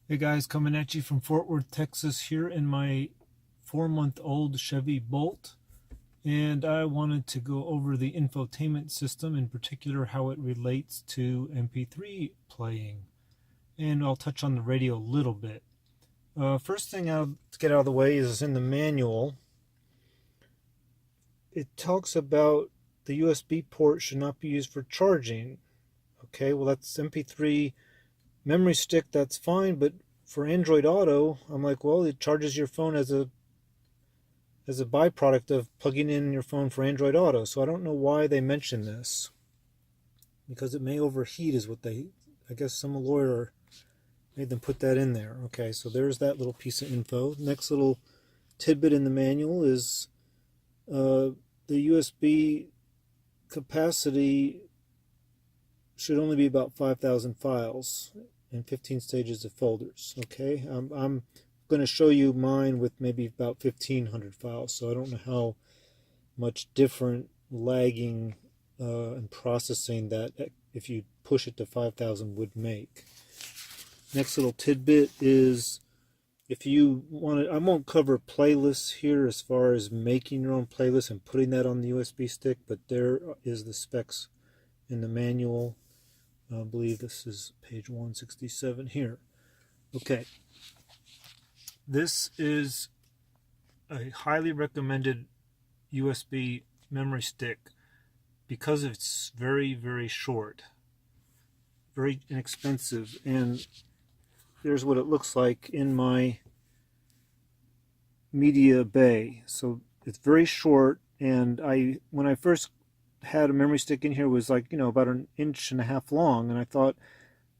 Hey guys, coming at you from Fort Worth, Texas here in my 4-month-old Chevy Bolt. And I wanted to go over the infotainment system, in particular how it relates to MP3 playing. And I'll touch on the radio a little bit. First thing to get out of the way is in the manual. It talks about the USB port should not be used for charging. Okay, well that's MP3 memory stick, that's fine, but for Android Auto, I'm like, well, it charges your phone as a byproduct of plugging in your phone for Android Auto. So I don't know why they mention this, because it may overheat is what I guess some lawyer made them put that in there. Okay, so there's that little piece of info. Next little tidbit in the manual is the USB capacity should only be about 5,000 files and 15 stages of folders. Okay, I'm going to show you mine with maybe about 1,500 files, so I don't know how much different lagging and processing that if you push it to 5,000 would make. Next little tidbit is, if you want to, I won't cover playlists here as far as making your own playlist and putting that on the USB stick, but there is the specs in the manual. I believe this is page 167 here. Okay, this is a highly recommended USB memory stick because it's very, very short, very inexpensive, and there's what it looks like in my media bay. So it's very short, and when I first had a memory stick in here, was like, about 1.5 inches long, and I thought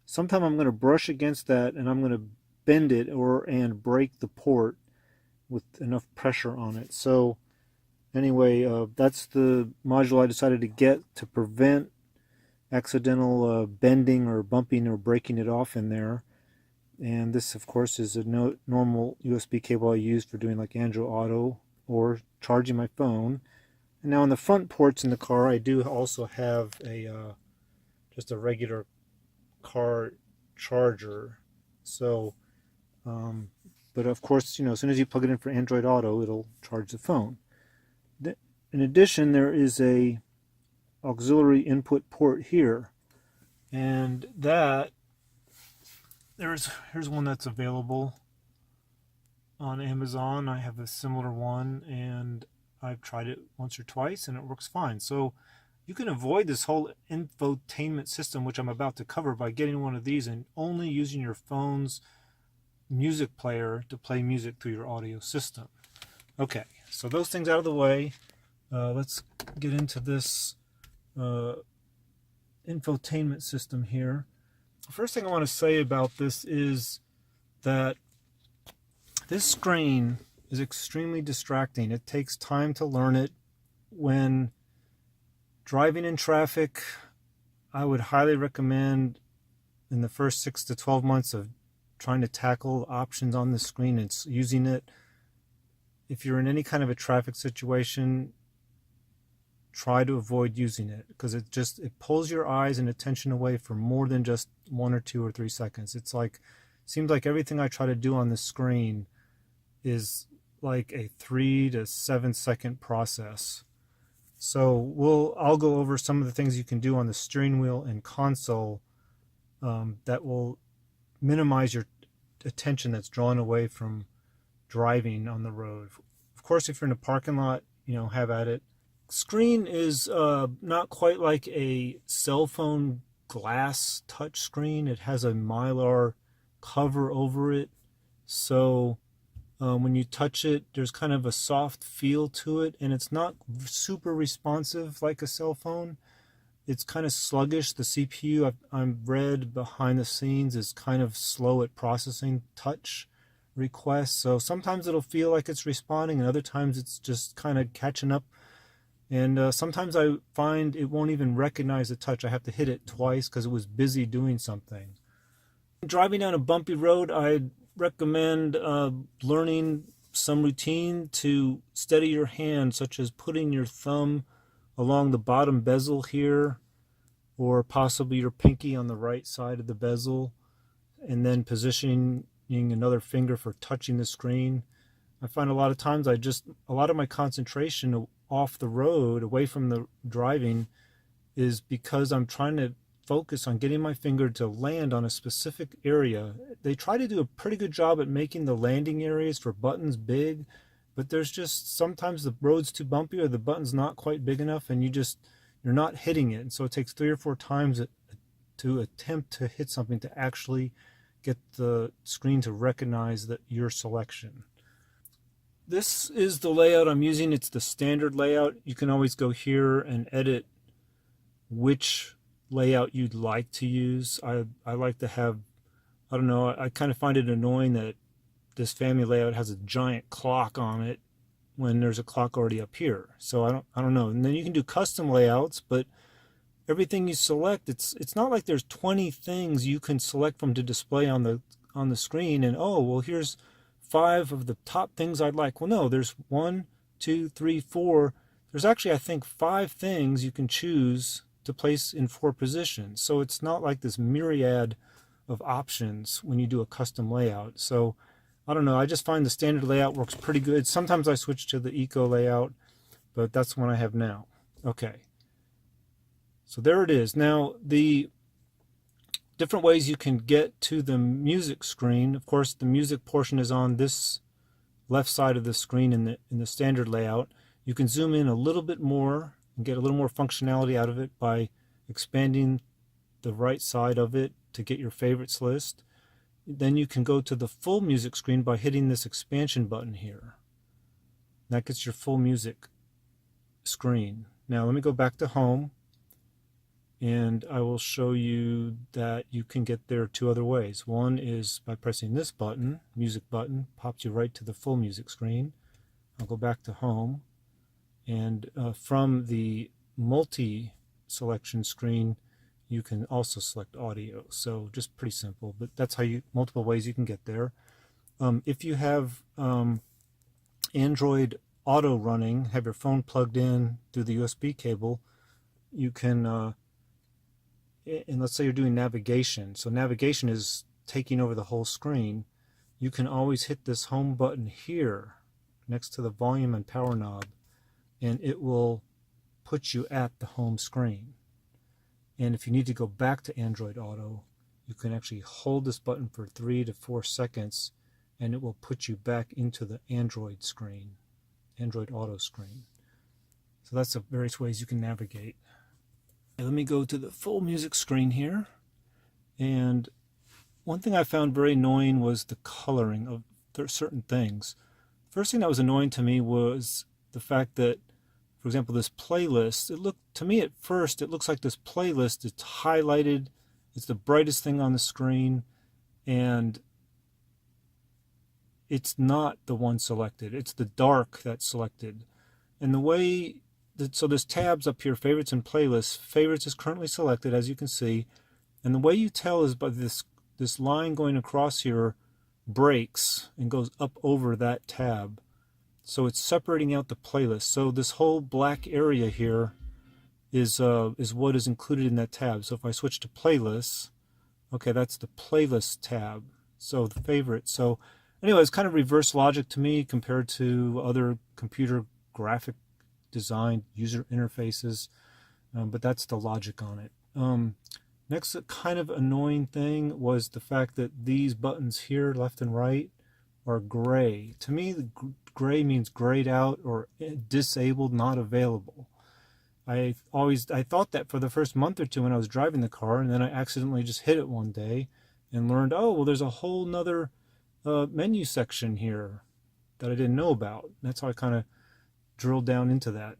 sometime I'm going to brush against that and I'm going to bend it and break the port with enough pressure on it. So anyway, that's the module I decided to get to prevent accidental bending or bumping or breaking it off in there. And this, of course, is a normal USB cable I use for doing like Android Auto or charging my phone. And now on the front ports in the car, I do also have just a regular car charger. So, but of course, as soon as you plug it in for Android Auto, it'll charge the phone. In addition, there is a auxiliary input port here, and here's one that's available on Amazon. I have a similar one, and I've tried it once or twice and it works fine. So you can avoid this whole infotainment system, which I'm about to cover, by getting one of these and only using your phone's music player to play music through your audio system. Okay, so those things out of the way, let's get into this infotainment system here. The first thing I want to say about this is that this screen is extremely distracting. It takes time to learn it. When driving in traffic, I would highly recommend in the first 6 to 12 months of trying to tackle options on the screen and using it. If you're in any kind of a traffic situation, try to avoid using it, because it pulls your eyes and attention away for more than just 1 or 2 or 3 seconds. Seems like everything I try to do on the screen is like a 3 to 7 second process. So I'll go over some of the things you can do on the steering wheel and console that will minimize your attention that's drawn away from driving on the road. Of course, if you're in a parking lot, have at it. Screen is not quite like a cell phone glass touch screen. It has a mylar cover over it, so when you touch it, there's kind of a soft feel to it, and it's not super responsive like a cell phone. It's kind of sluggish. The CPU, I've read behind the scenes, is kind of slow at processing touch requests. So sometimes it'll feel like it's responding, and other times it's just kind of catching up. And sometimes I find it won't even recognize the touch. I have to hit it twice because it was busy doing something. Driving down a bumpy road, I'd recommend learning some routine to steady your hand, such as putting your thumb along the bottom bezel here, or possibly your pinky on the right side of the bezel, and then positioning another finger for touching the screen. I find a lot of times a lot of my concentration off the road, away from the driving, is because I'm trying to focus on getting my finger to land on a specific area. They try to do a pretty good job at making the landing areas for buttons big, but there's just sometimes the road's too bumpy or the button's not quite big enough, and you're not hitting it. And so it takes 3 or 4 times to attempt to hit something to actually get the screen to recognize your selection. This is the layout I'm using. It's the standard layout. You can always go here and edit which layout you'd like to use. I like to have, I don't know, I kind of find it annoying that this family layout has a giant clock on it when there's a clock already up here. So I don't know. And then you can do custom layouts, but everything you select, it's not like there's 20 things you can select from to display on the screen, and oh, well, here's 5 of the top things I'd like. Well, no, there's 1, 2, 3, 4. There's actually, I think, 5 things you can choose to place in 4 positions. So it's not like this myriad of options when you do a custom layout. So I don't know, I just find the standard layout works pretty good. Sometimes I switch to the eco layout, but that's the one I have now. Okay, so there it is. Now, the different ways you can get to the music screen. Of course, the music portion is on this left side of the screen in the standard layout. You can zoom in a little bit more and get a little more functionality out of it by expanding the right side of it to get your favorites list. Then you can go to the full music screen by hitting this expansion button here. That gets your full music screen. Now let me go back to home, and I will show you that you can get there 2 other ways. One is by pressing this button, music button, pops you right to the full music screen. I'll go back to home, and from the multi-selection screen you can also select audio. So just pretty simple, but that's multiple ways you can get there. If you have Android Auto running, have your phone plugged in through the USB cable, you can and let's say you're doing navigation, so navigation is taking over the whole screen, you can always hit this home button here next to the volume and power knob, and it will put you at the home screen. And if you need to go back to Android Auto, you can actually hold this button for 3 to 4 seconds, and it will put you back into the Android screen, Android Auto screen. So that's the various ways you can navigate. Let me go to the full music screen here, and one thing I found very annoying was the coloring of certain things. First thing that was annoying to me was the fact that, for example, this playlist, to me at first it looks like this playlist is highlighted, it's the brightest thing on the screen, and it's not the one selected, it's the dark that's selected. And the way so there's tabs up here, favorites and playlists. Favorites is currently selected, as you can see, and the way you tell is by this line going across here breaks and goes up over that tab, so it's separating out the playlist. So this whole black area here is what is included in that tab. So if I switch to playlists, okay, that's the playlist tab, so the favorite. So anyway, it's kind of reverse logic to me compared to other computer graphic design user interfaces, but that's the logic on it. Next kind of annoying thing was the fact that these buttons here, left and right, are gray. To me, the gray means grayed out or disabled, not available. I thought that for the first month or 2 when I was driving the car, and then I accidentally just hit it one day and learned, oh, well, there's a whole nother menu section here that I didn't know about. That's how I kind of drilled down into that.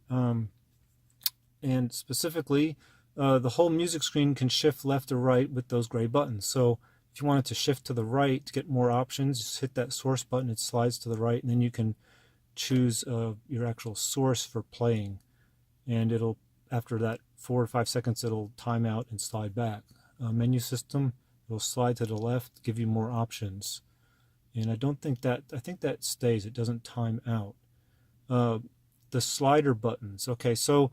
And specifically, the whole music screen can shift left or right with those gray buttons. So if you wanted to shift to the right to get more options, just hit that source button, it slides to the right, and then you can choose your actual source for playing, and it'll, after that 4 or 5 seconds, it'll time out and slide back. Menu system, it'll slide to the left, give you more options, and I think that stays, it doesn't time out. The slider buttons, okay, so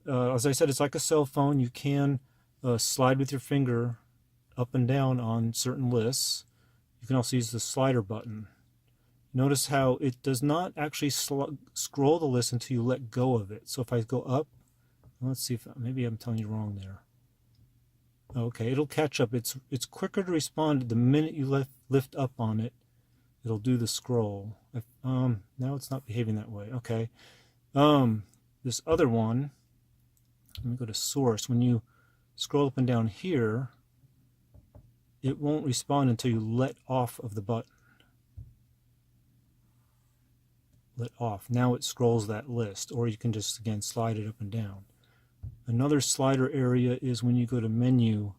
as I said, it's like a cell phone. You can slide with your finger up and down on certain lists, You can also use the slider button. Notice how it does not actually scroll the list until you let go of it. So if I go up, let's see if maybe I'm telling you wrong there. Okay, it'll catch up. It's quicker to respond the minute you lift up on it. It'll do the scroll. Now it's not behaving that way. Okay. This other one, let me go to source. When you scroll up and down here, it won't respond until you let off of the button. Let off. Now it scrolls that list, or you can just again slide it up and down. Another slider area is when you go to menu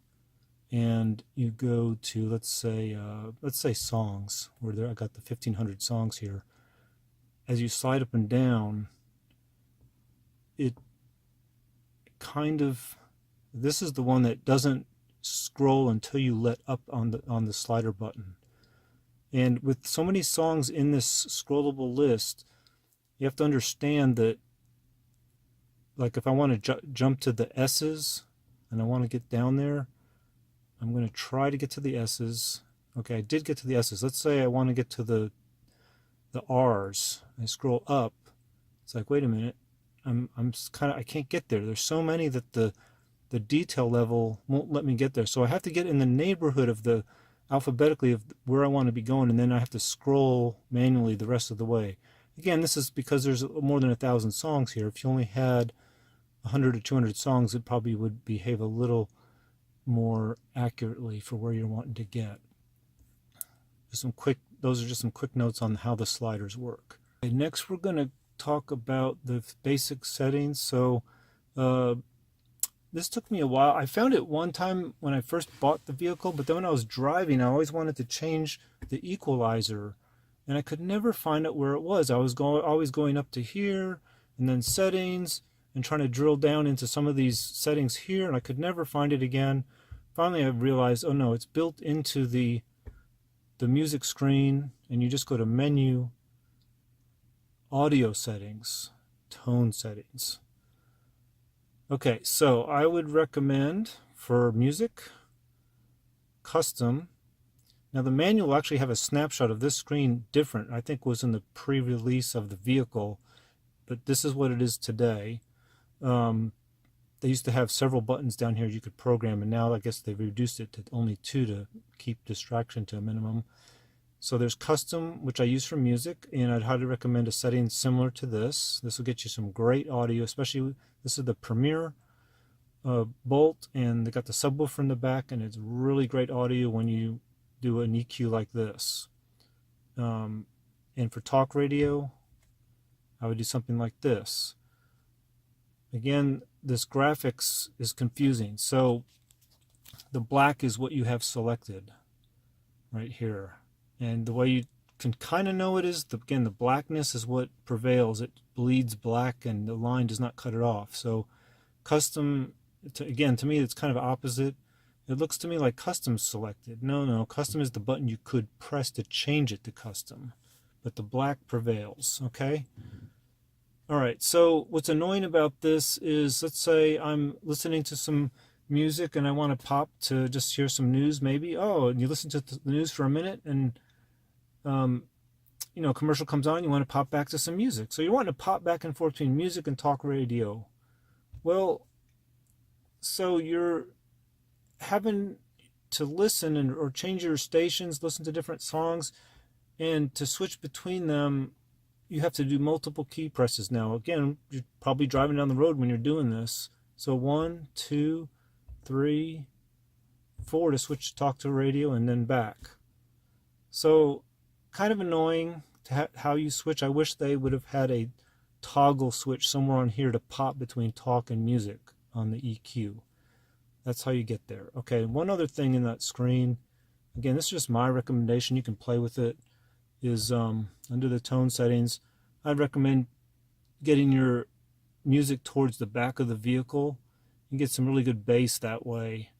and you go to let's say songs, where I got the 1500 songs here. As you slide up and down, it kind of, this is the one that doesn't scroll until you let up on the slider button. And with so many songs in this scrollable list, you have to understand that, like if I want to jump to the S's and I want to get down there, I'm going to try to get to the S's. Okay, I did get to the S's. Let's say I want to get to the R's. I scroll up. It's like, wait a minute, I can't get there. There's so many that the detail level won't let me get there. So I have to get in the neighborhood of the alphabetically of where I want to be going, and then I have to scroll manually the rest of the way. Again, this is because there's more than 1,000 songs here. If you only had 100 or 200 songs, it probably would behave a little more accurately for where you're wanting to get. Those are just some quick notes on how the sliders work. Okay, next we're going to talk about the basic settings. So this took me a while. I found it one time when I first bought the vehicle, but then when I was driving, I always wanted to change the equalizer, and I could never find out where it was. I was always going up to here, and then settings, and trying to drill down into some of these settings here, and I could never find it again. Finally, I realized, oh no, it's built into the music screen, and you just go to menu, audio settings, tone settings. Okay, so I would recommend for music, custom. Now the manual will actually have a snapshot of this screen different. I think was in the pre-release of the vehicle, but this is what it is today. They used to have several buttons down here you could program, and now I guess they've reduced it to only 2 to keep distraction to a minimum. So there's custom, which I use for music, and I'd highly recommend a setting similar to this. This will get you some great audio, especially this is the Premier Bolt, and they got the subwoofer in the back, and it's really great audio when you do an EQ like this. And for talk radio, I would do something like this. Again, this graphics is confusing. So the black is what you have selected right here. And the way you can kind of know it is, again, the blackness is what prevails. It bleeds black and the line does not cut it off. So custom, again, to me it's kind of opposite. It looks to me like custom selected. No, custom is the button you could press to change it to custom. But the black prevails, okay? Alright, so what's annoying about this is, let's say I'm listening to some music and I want to pop to just hear some news maybe. Oh, and you listen to the news for a minute and a commercial comes on, you want to pop back to some music. So you're wanting to pop back and forth between music and talk radio. Well, so you're having to listen or change your stations, listen to different songs, and to switch between them, you have to do multiple key presses now. Again, you're probably driving down the road when you're doing this. So 1, 2, 3, 4 to switch to talk to radio and then back. So kind of annoying to how you switch. I wish they would have had a toggle switch somewhere on here to pop between talk and music on the EQ. That's how you get there. Okay, one other thing in that screen, again, this is just my recommendation, you can play with it, is under the tone settings, I'd recommend getting your music towards the back of the vehicle. You get some really good bass that way.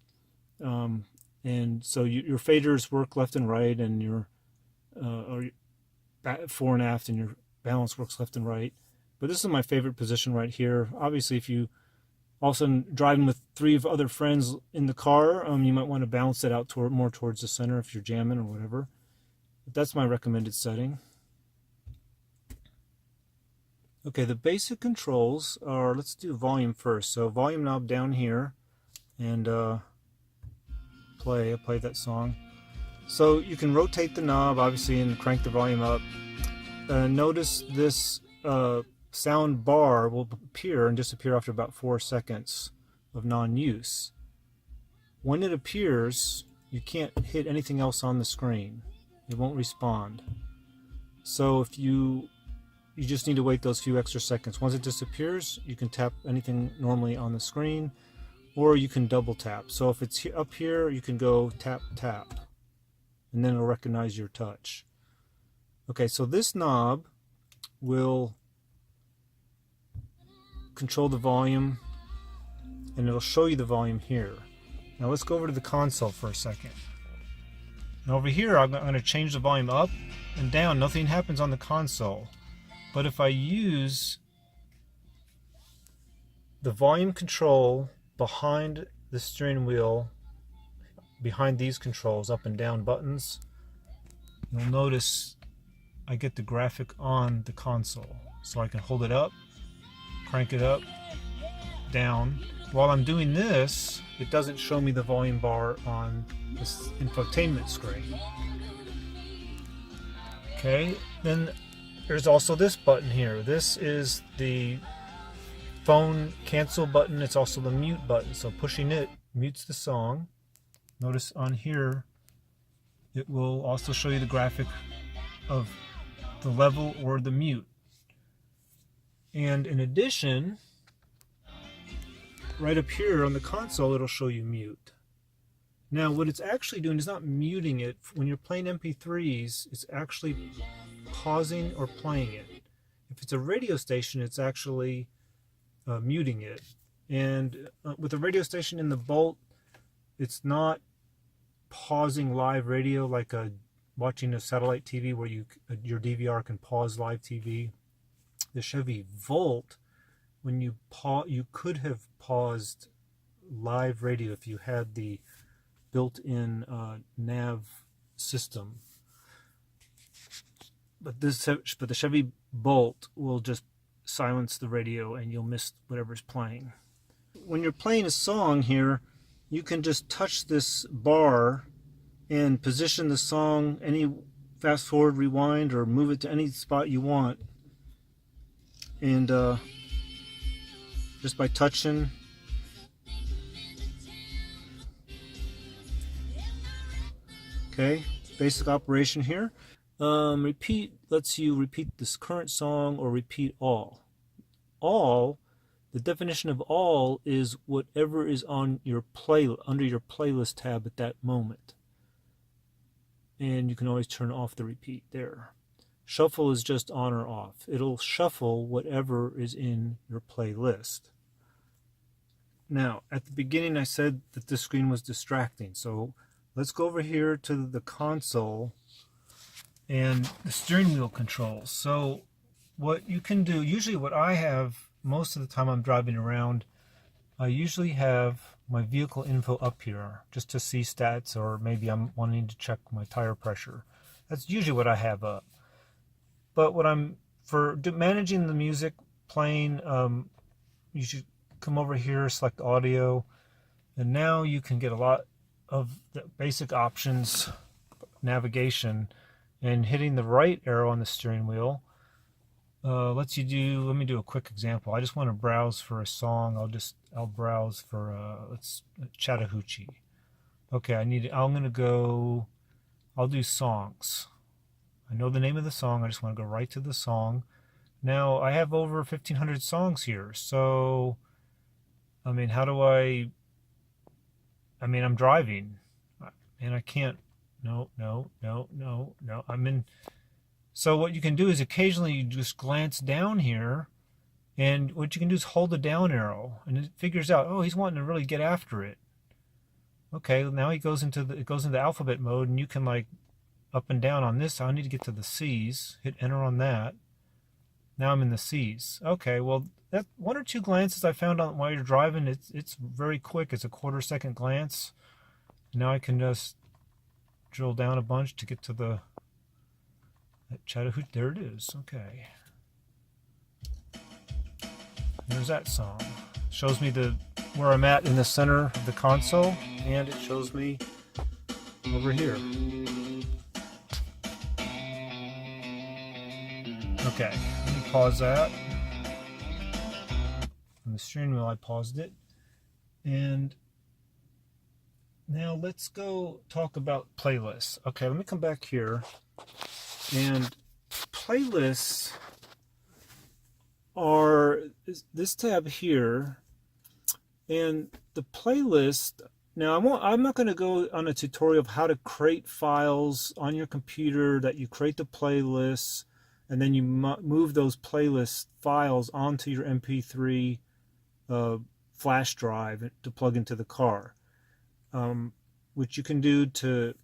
And so your faders work left and right, and your fore and aft, and your balance works left and right. But this is my favorite position right here. Obviously, if you all of a sudden driving with 3 other friends in the car, you might want to balance it out more towards the center if you're jamming or whatever. but that's my recommended setting. Okay, the basic controls are, let's do volume first. So volume knob down here, and I'll play that song. So you can rotate the knob, obviously, and crank the volume up. Notice this sound bar will appear and disappear after about 4 seconds of non-use. When it appears, you can't hit anything else on the screen. It won't respond. So if you just need to wait those few extra seconds. Once it disappears, you can tap anything normally on the screen, or you can double tap. So if it's up here, you can go tap, tap, and then it'll recognize your touch. Okay, so this knob will control the volume, and it'll show you the volume here. Now let's go over to the console for a second. Now over here, I'm going to change the volume up and down. Nothing happens on the console. But if I use the volume control behind the steering wheel, behind these controls, up and down buttons, you'll notice I get the graphic on the console. So I can hold it up, crank it up, down. While I'm doing this, it doesn't show me the volume bar on this infotainment screen. Okay, then there's also this button here. This is the phone cancel button. It's also the mute button. So pushing it mutes the song. Notice on here, it will also show you the graphic of the level or the mute. And in addition, right up here on the console, it'll show you mute. Now, what it's actually doing is not muting it. When you're playing MP3's, it's actually pausing or playing it. If it's a radio station, it's actually muting it. And with a radio station in the Bolt, it's not pausing live radio like watching a satellite TV where your DVR can pause live TV. The Chevy Volt, when you could have paused live radio if you had the built-in nav system. But the Chevy Bolt will just silence the radio and you'll miss whatever's playing. When you're playing a song here, you can just touch this bar and position the song, any fast forward, rewind, or move it to any spot you want. And just by touching, okay, basic operation here. Repeat lets you repeat this current song or repeat all. All, the definition of all is whatever is on your under your playlist tab at that moment. And you can always turn off the repeat there. Shuffle is just on or off. It'll shuffle whatever is in your playlist. Now, at the beginning I said that this screen was distracting, so let's go over here to the console and the steering wheel controls. So what you can do, usually what I have most of the time I'm driving around, I usually have my vehicle info up here just to see stats, or maybe I'm wanting to check my tire pressure. That's usually what I have up. But what for managing the music playing, you should come over here, select audio, and now you can get a lot of the basic options, navigation, and hitting the right arrow on the steering wheel lets you do. Let me do a quick example. I just want to browse for a song. I'll browse for let's Chattahoochee. Okay, I'm gonna go. I'll do songs. I know the name of the song. I just want to go right to the song. Now I have over 1,500 songs here. So, I mean, how do I mean, I'm driving, and I can't. No. I'm in. So what you can do is occasionally you just glance down here, and what you can do is hold the down arrow, and it figures out, oh, he's wanting to really get after it. Okay, now it goes into alphabet mode, and you can like up and down on this. I need to get to the C's. Hit enter on that. Now I'm in the C's. Okay, well, that 1 or 2 glances I found on while you're driving, it's very quick. It's a 1/4 second glance. Now I can just drill down a bunch to get to the Chattahoochee, there it is. Okay. There's that song. Shows me where I'm at in the center of the console, and it shows me over here. Okay, let me pause that. On the steering wheel, I paused it. And now let's go talk about playlists. Okay, let me come back here. And playlists are this tab here. And the playlist, now I'm not going to go on a tutorial of how to create files on your computer, that you create the playlists, and then you move those playlist files onto your MP3 flash drive to plug into the car, which you can do to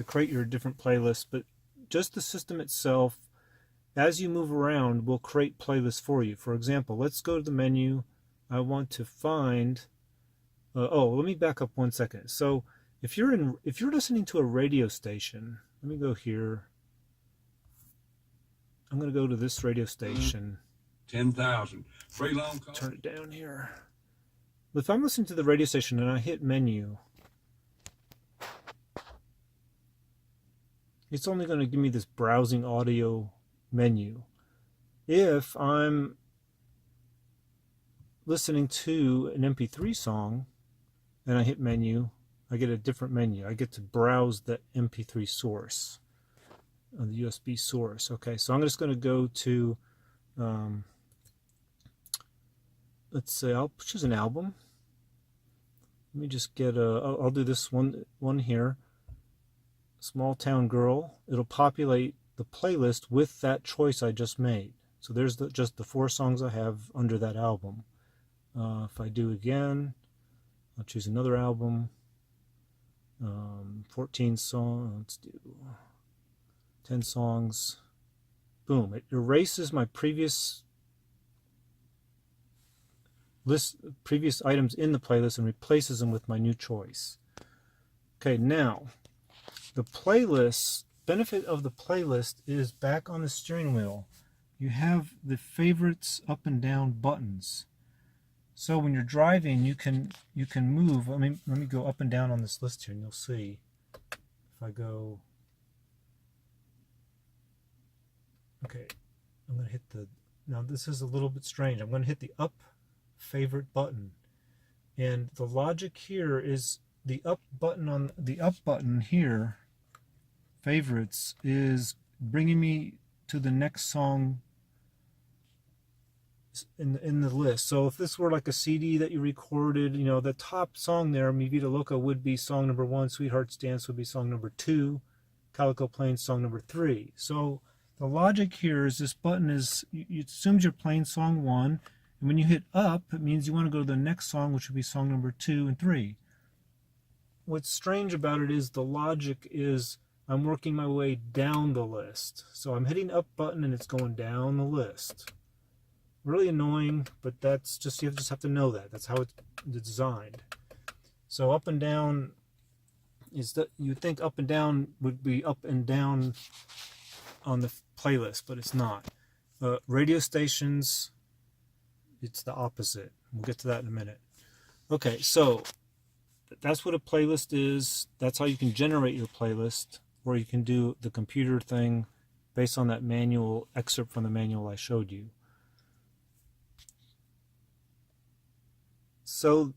create your different playlists. But just the system itself, as you move around, will create playlists for you. For example, let's go to the menu. I want to find. Let me back up 1 second. So if you're listening to a radio station, let me go here. I'm going to go to this radio station. 10,000. Free loan call. Turn it down here. If I'm listening to the radio station and I hit menu, it's only going to give me this browsing audio menu. If I'm listening to an MP3 song and I hit menu, I get a different menu. I get to browse the MP3 source, the USB source. Okay, so I'm just going to go to, let's say I'll choose an album. Let me just get I'll do this one here. Small Town Girl. It'll populate the playlist with that choice I just made. So there's just the 4 songs I have under that album. If I do again, I'll choose another album. 14 songs. Let's do 10 songs. Boom. It erases my previous items in the playlist and replaces them with my new choice. Okay, now the benefit of the playlist is back on the steering wheel. You have the favorites up and down buttons. So when you're driving, you can move. Let me go up and down on this list here, and you'll see. If I go, okay, I'm going to hit now this is a little bit strange. I'm going to hit the up favorite button, and the logic here is the up button here, favorites, is bringing me to the next song in the list. So if this were like a CD that you recorded, the top song there, Mi Vida Loca, would be song number 1. Sweetheart's Dance would be song number 2. Calico Plains song number 3. So the logic here is this button it assumes you're playing song 1, and when you hit up, it means you want to go to the next song, which would be song number 2 and 3. What's strange about it is the logic is I'm working my way down the list. So I'm hitting up button and it's going down the list. Really annoying, but that's just, you just have to know that. That's how it's designed. So up and down is that you'd think up and down would be up and down on the playlist, but it's not. Radio stations, it's the opposite. We'll get to that in a minute. Okay, so that's what a playlist is. That's how you can generate your playlist, or you can do the computer thing based on that manual excerpt from the manual I showed you. So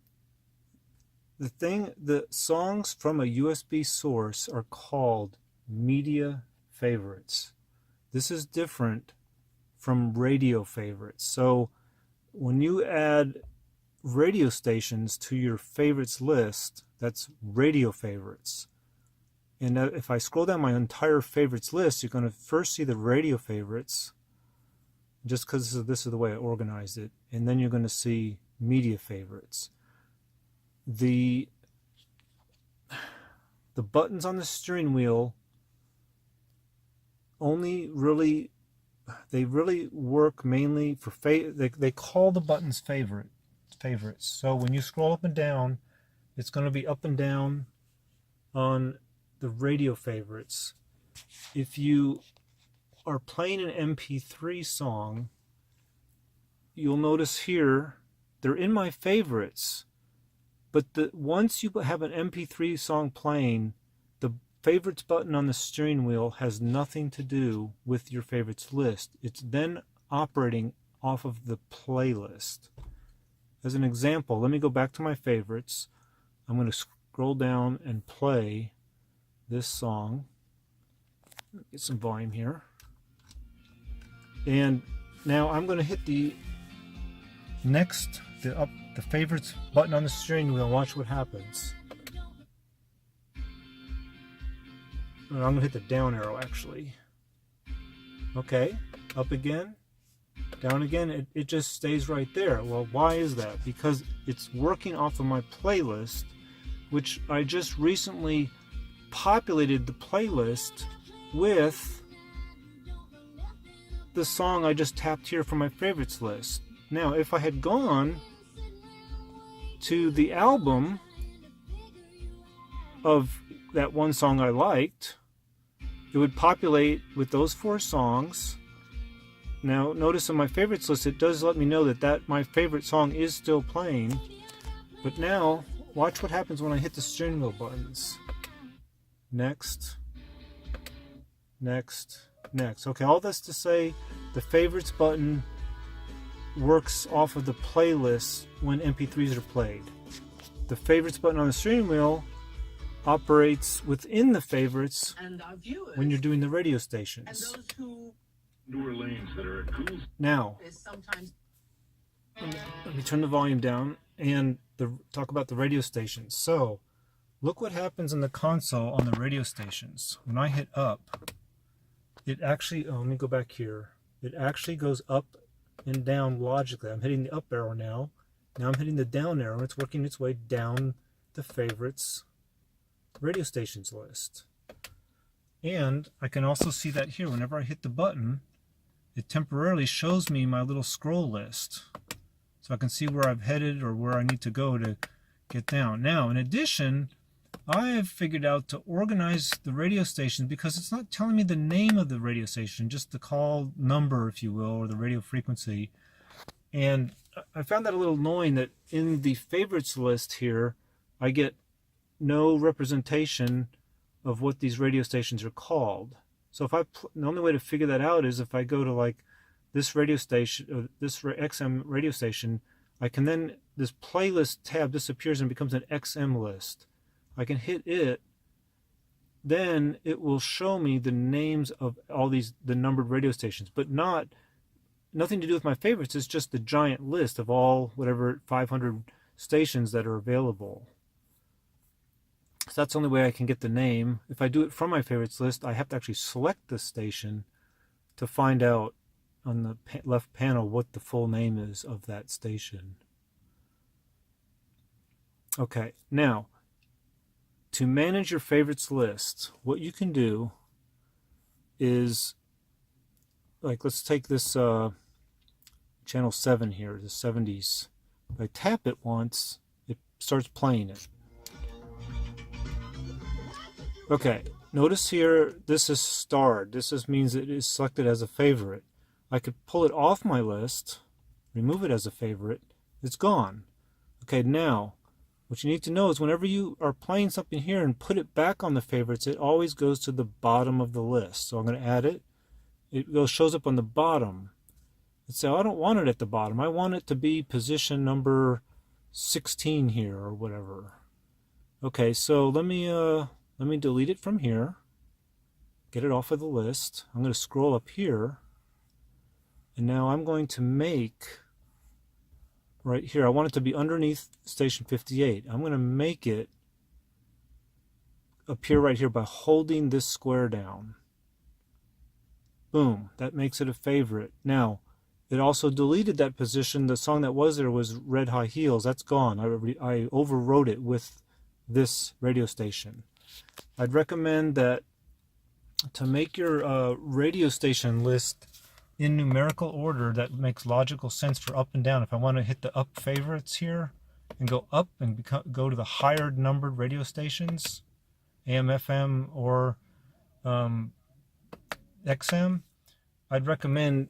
the songs from a USB source are called media favorites. This is different from radio favorites. So when you add radio stations to your favorites list, that's radio favorites. And if I scroll down my entire favorites list, you're going to first see the radio favorites, just because this is the way I organized it, and then you're going to see media favorites. The buttons on the steering wheel only really work mainly for they call the buttons favorites. So when you scroll up and down, it's going to be up and down on the radio favorites. if you are playing an MP3 song, you'll notice here they're in my favorites, but once you have an MP3 song playing, the favorites button on the steering wheel has nothing to do with your favorites list. It's then operating off of the playlist. As an example, let me go back to my favorites. I'm going to scroll down and play this song. Get some volume here. And now I'm going to hit the favorites button on the steering wheel and watch what happens. I'm going to hit the down arrow actually. Okay, up again, down again, it just stays right there. Well, why is that? Because it's working off of my playlist, which I just recently populated the playlist with the song I just tapped here from my favorites list. Now, if I had gone to the album of that one song I liked, it would populate with those 4 songs. Now, notice in my favorites list, it does let me know that my favorite song is still playing. But now, watch what happens when I hit the steering wheel buttons. Next, next, next. Okay, all this to say, the favorites button works off of the playlist when MP3s are played. The favorites button on the steering wheel operates within the favorites when you're doing the radio stations. Now, let me turn the volume down and talk about the radio stations. So, look what happens in the console on the radio stations. When I hit up, it actually, let me go back here. It actually goes up and down logically. I'm hitting the up arrow now. Now I'm hitting the down arrow, and it's working its way down the favorites radio stations list. And I can also see that here. Whenever I hit the button, it temporarily shows me my little scroll list. So I can see where I've headed or where I need to go to get down. Now, in addition, I have figured out to organize the radio stations because it's not telling me the name of the radio station, just the call number, if you will, or the radio frequency. And I found that a little annoying that in the favorites list here, I get no representation of what these radio stations are called. So if the only way to figure that out is if I go to like this radio station, or this XM radio station, I can then, this playlist tab disappears and becomes an XM list. I can hit it, then it will show me the names of all the numbered radio stations, but nothing to do with my favorites. It's just the giant list of all, whatever, 500 stations that are available. So that's the only way I can get the name. If I do it from my favorites list, I have to actually select the station to find out on the left panel what the full name is of that station. Okay, now, to manage your favorites list, what you can do is, like, let's take this channel 7 here, the 70s. If I tap it once, it starts playing it. Okay, notice here, this is starred. This means it is selected as a favorite. I could pull it off my list, remove it as a favorite, it's gone. Okay, now, what you need to know is whenever you are playing something here and put it back on the favorites, it always goes to the bottom of the list. So I'm going to add it. It shows up on the bottom. Let's say, I don't want it at the bottom. I want it to be position number 16 here or whatever. Okay, so let me delete it from here. Get it off of the list. I'm going to scroll up here. And now I'm going to make, right here, I want it to be underneath station 58. I'm going to make it appear right here by holding this square down. Boom, that makes it a favorite. Now, it also deleted that position. The song that was there was Red High Heels. That's gone. I overwrote it with this radio station. I'd recommend that to make your radio station list in numerical order that makes logical sense for up and down. If I want to hit the up favorites here and go up and go to the higher numbered radio stations, AM, FM, or XM, I'd recommend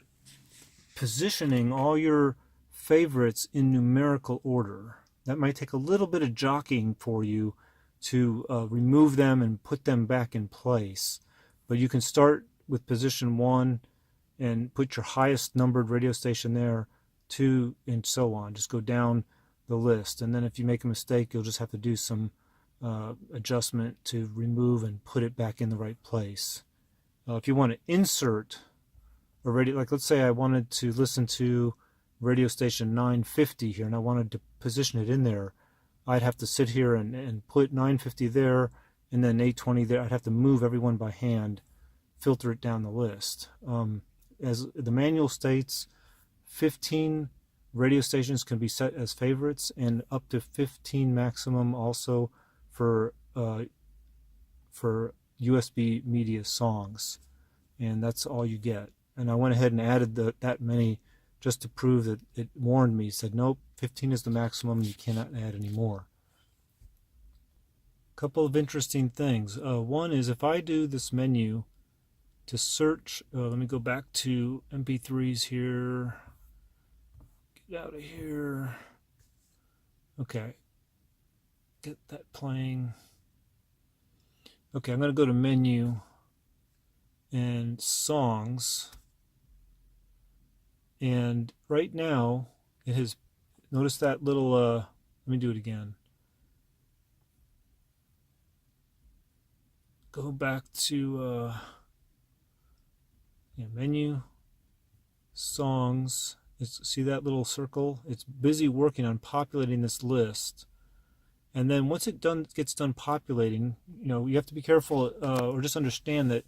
positioning all your favorites in numerical order. That might take a little bit of jockeying for you to remove them and put them back in place. But you can start with position 1 and put your highest numbered radio station there, 2, and so on. Just go down the list. And then if you make a mistake, you'll just have to do some adjustment to remove and put it back in the right place. If you want to insert a radio, like let's say I wanted to listen to radio station 950 here and I wanted to position it in there, I'd have to sit here and put 950 there and then 820 there. I'd have to move everyone by hand, filter it down the list. As the manual states, 15 radio stations can be set as favorites and up to 15 maximum also for USB media songs, and that's all you get. And I went ahead and added that many just to prove that it warned me. It said, nope, 15 is the maximum, you cannot add any more. A couple of interesting things. One is if I do this menu to search, let me go back to mp3's here, get out of here, okay, get that playing. Okay, I'm going to go to menu and songs, and right now it has, notice that little let me do it again, go back to menu, songs. See that little circle? It's busy working on populating this list. And then once it gets done populating, you have to be careful or just understand that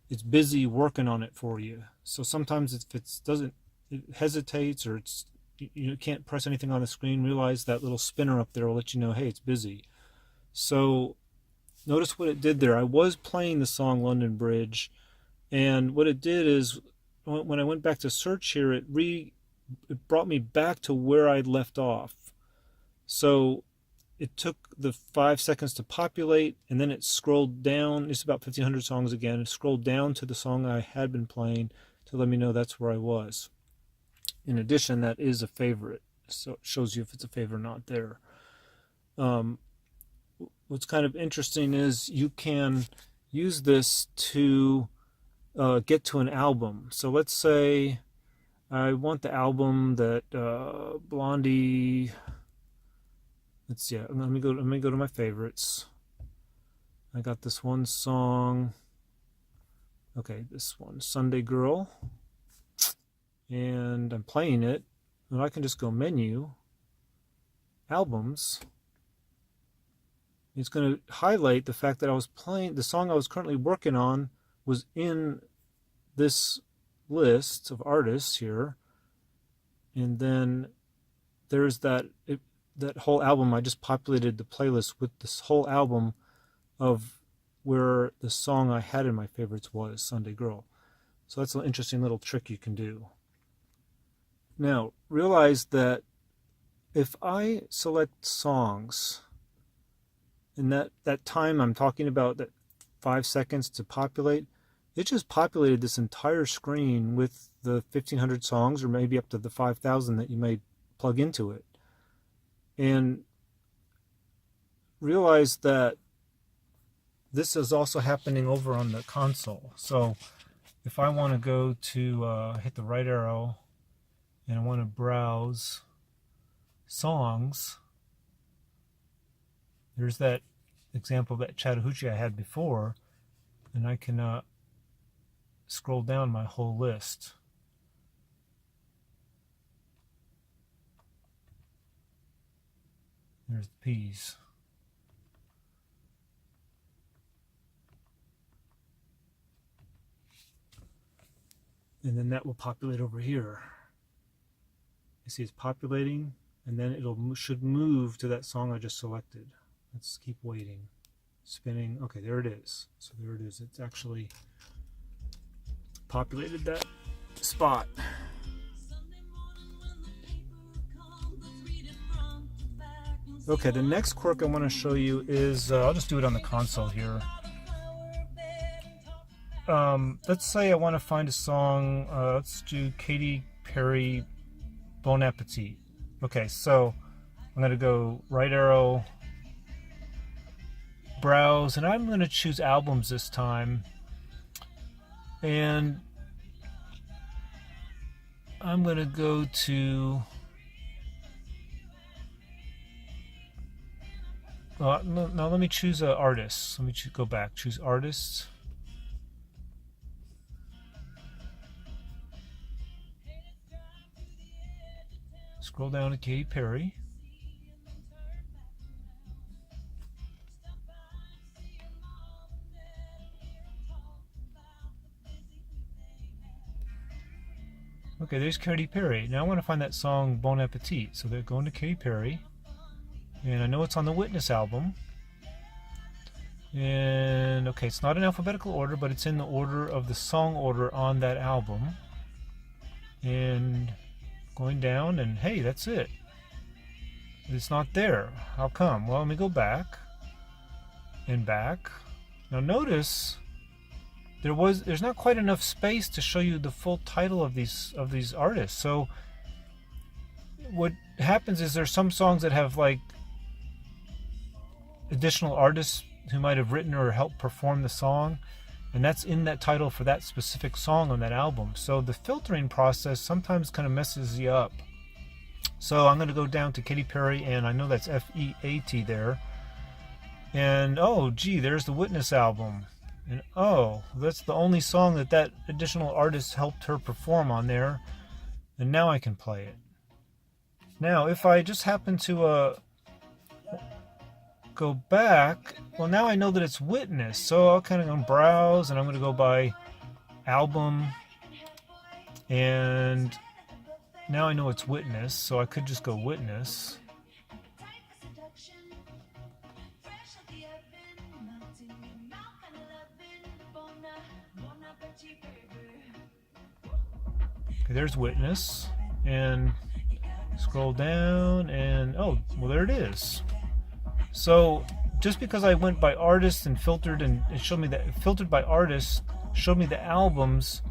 it's busy working on it for you. So sometimes if it hesitates or you can't press anything on the screen, realize that little spinner up there will let you know, hey, it's busy. So notice what it did there. I was playing the song London Bridge, and what it did is when I went back to search here, it brought me back to where I'd left off. So it took the 5 seconds to populate, and then it scrolled down. It's about 1,500 songs again. It scrolled down to the song I had been playing to let me know that's where I was. In addition, that is a favorite, so it shows you if it's a favorite or not there. What's kind of interesting is you can use this to get to an album. So let's say I want the album that Blondie. Let's see. Let me go to my favorites. I got this one song. Okay, this one, Sunday Girl, and I'm playing it. And I can just go menu, albums. It's going to highlight the fact that I was playing the song I was currently working on was in this list of artists here, and then there's that whole album. I just populated the playlist with this whole album of where the song I had in my favorites was, Sunday Girl. So that's an interesting little trick you can do. Now realize that if I select songs in that time I'm talking about, that 5 seconds to populate, it just populated this entire screen with the 1,500 songs, or maybe up to the 5,000 that you may plug into it. And realize that this is also happening over on the console. So if I want to go to hit the right arrow and I want to browse songs, there's that example of that Chattahoochee I had before, and I can scroll down my whole list. There's the P's. And then that will populate over here. You see it's populating, and then should move to that song I just selected. Let's keep waiting. Spinning. Okay, there it is. So there it is. It's actually populated that spot. Okay, the next quirk I want to show you is, I'll just do it on the console here. let's say I want to find a song. Let's do Katy Perry, Bon Appetit. Okay, so I'm going to go right arrow, browse, and I'm going to choose albums this time. And I'm going to go to... no, let me choose artists. Let me go back. Choose artists. Scroll down to Katy Perry. Okay, there's Katy Perry. Now I want to find that song Bon Appetit. So they're going to Katy Perry. And I know it's on the Witness album. And okay, it's not in alphabetical order, but it's in the order of the song order on that album. And going down, and hey, that's it. It's not there. How come? Well, let me go back and back. Now notice there's not quite enough space to show you the full title of these artists. So what happens is there's some songs that have like additional artists who might have written or helped perform the song, and that's in that title for that specific song on that album. So the filtering process sometimes kind of messes you up. So I'm going to go down to Katy Perry, and I know that's F-E-A-T there. And oh gee, there's the Witness album. And oh, that's the only song that additional artist helped her perform on there. And now I can play it. Now if I just happen to go back, well, now I know that it's Witness, so I'll kind of go browse, and I'm going to go by album, and now I know it's Witness, so I could just go Witness. Okay, there's Witness, and scroll down, and oh, well, there it is. So just because I went by artist and filtered, and it showed me that filtered by artist showed me the albums,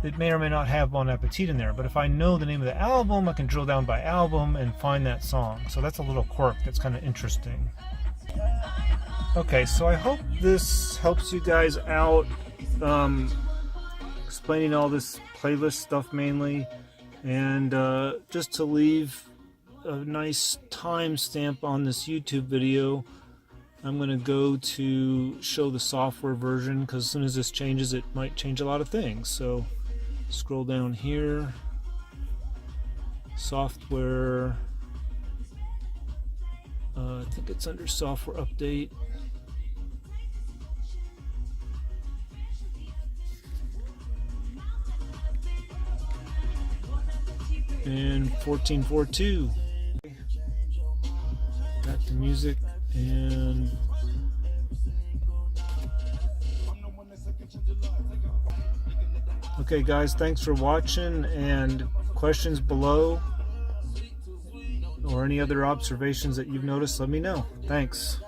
it may or may not have Bon Appetit in there. But if I know the name of the album, I can drill down by album and find that song. So that's a little quirk that's kind of interesting. Okay, so I hope this helps you guys out, explaining all this playlist stuff mainly, and just to leave a nice timestamp on this YouTube video, I'm going to go to show the software version, because as soon as this changes, it might change a lot of things. So scroll down here, software, I think it's under software update. And 14.4.2. Back to music, and okay guys, thanks for watching, and questions below or any other observations that you've noticed, let me know. Thanks.